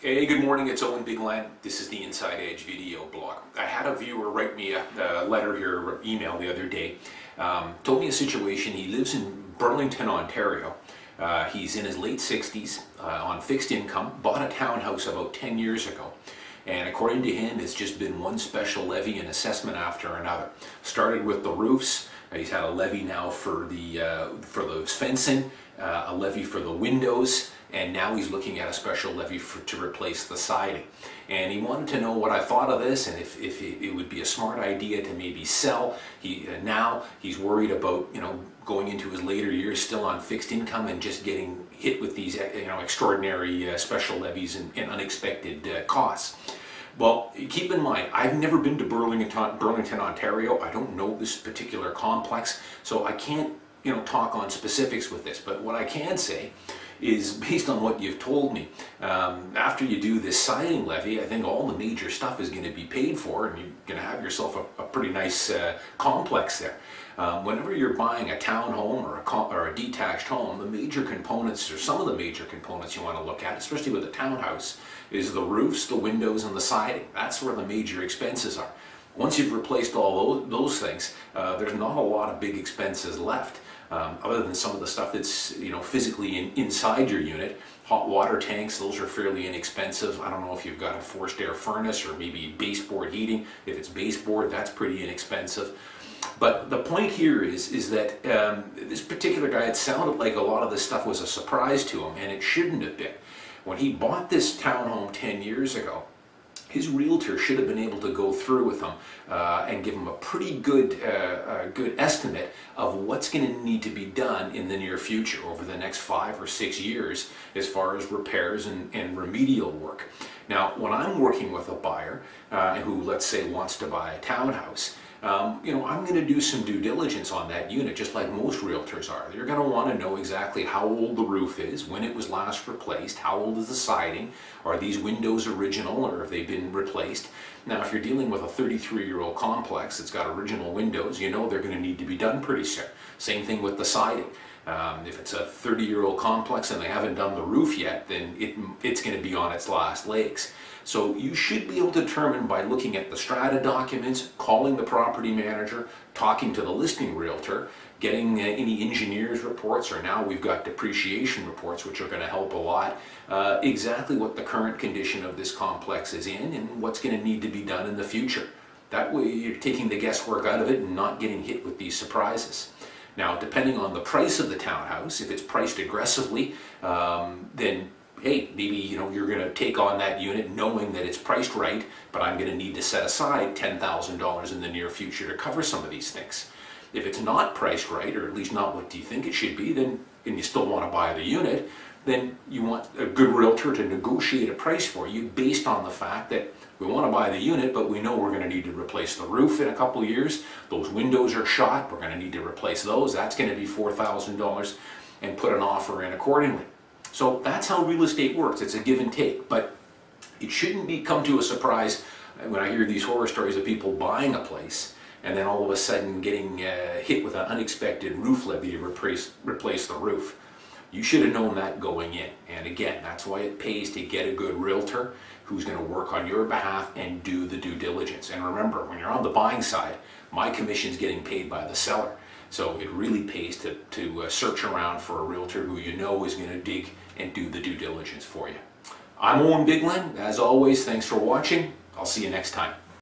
Hey, good morning, it's Owen Bigland. This is the Inside Edge video blog. I had a viewer write me a letter here, or email the other day. Told me a situation. He lives in Burlington, Ontario. He's in his late 60s, on fixed income, bought a townhouse about 10 years ago. And according to him, it's just been one special levy and assessment after another. Started with the roofs. He's had a levy now for the fencing, a levy for the windows, and now he's looking at a special levy to replace the siding. And he wanted to know what I thought of this, and if it would be a smart idea to maybe sell. Now he's worried about going into his later years still on fixed income and just getting hit with these extraordinary special levies and unexpected costs. Well, keep in mind, I've never been to Burlington, Ontario. I don't know this particular complex, so I can't talk on specifics with this. But what I can say is, based on what you've told me, after you do this siding levy, I think all the major stuff is going to be paid for, and you're going to have yourself a pretty nice complex there. Whenever you're buying a townhome or a detached home, the major components, or some of the major components you want to look at, especially with a townhouse, is the roofs, the windows, and the siding. That's where the major expenses are. Once you've replaced all those things, there's not a lot of big expenses left, other than some of the stuff that's physically inside your unit. Hot water tanks, those are fairly inexpensive. I don't know if you've got a forced air furnace or maybe baseboard heating. If it's baseboard, that's pretty inexpensive. But the point here is that this particular guy, it sounded like a lot of this stuff was a surprise to him, and it shouldn't have been. When he bought this townhome 10 years ago, his realtor should have been able to go through with him and give him a pretty good estimate of what's going to need to be done in the near future over the next 5 or 6 years as far as repairs and remedial work. Now, when I'm working with a buyer who, let's say, wants to buy a townhouse, I'm going to do some due diligence on that unit, just like most realtors are. You're going to want to know exactly how old the roof is, when it was last replaced, how old is the siding, are these windows original or have they been replaced. Now, if you're dealing with a 33-year-old complex that's got original windows, they're going to need to be done pretty soon. Same thing with the siding. If it's a 30-year-old complex and they haven't done the roof yet, then it's going to be on its last legs. So you should be able to determine by looking at the strata documents, calling the property manager, talking to the listing realtor, getting any engineer's reports, or now we've got depreciation reports, which are going to help a lot, exactly what the current condition of this complex is in and what's going to need to be done in the future. That way you're taking the guesswork out of it and not getting hit with these surprises. Now, depending on the price of the townhouse, if it's priced aggressively, then hey, maybe you're going to take on that unit knowing that it's priced right, but I'm going to need to set aside $10,000 in the near future to cover some of these things. If it's not priced right, or at least not what you think it should be, then, and you still want to buy the unit, then you want a good realtor to negotiate a price for you based on the fact that we want to buy the unit, but we know we're going to need to replace the roof in a couple of years. Those windows are shot, we're going to need to replace those. That's going to be $4,000, and put an offer in accordingly. So that's how real estate works. It's a give and take, but it shouldn't come to a surprise when I hear these horror stories of people buying a place and then all of a sudden getting hit with an unexpected roof levy to replace the roof. You should have known that going in. And again, that's why it pays to get a good realtor who's going to work on your behalf and do the due diligence. And remember, when you're on the buying side, my commission's getting paid by the seller. So it really pays to search around for a realtor who is going to dig and do the due diligence for you. I'm Owen Bigland. As always, thanks for watching. I'll see you next time.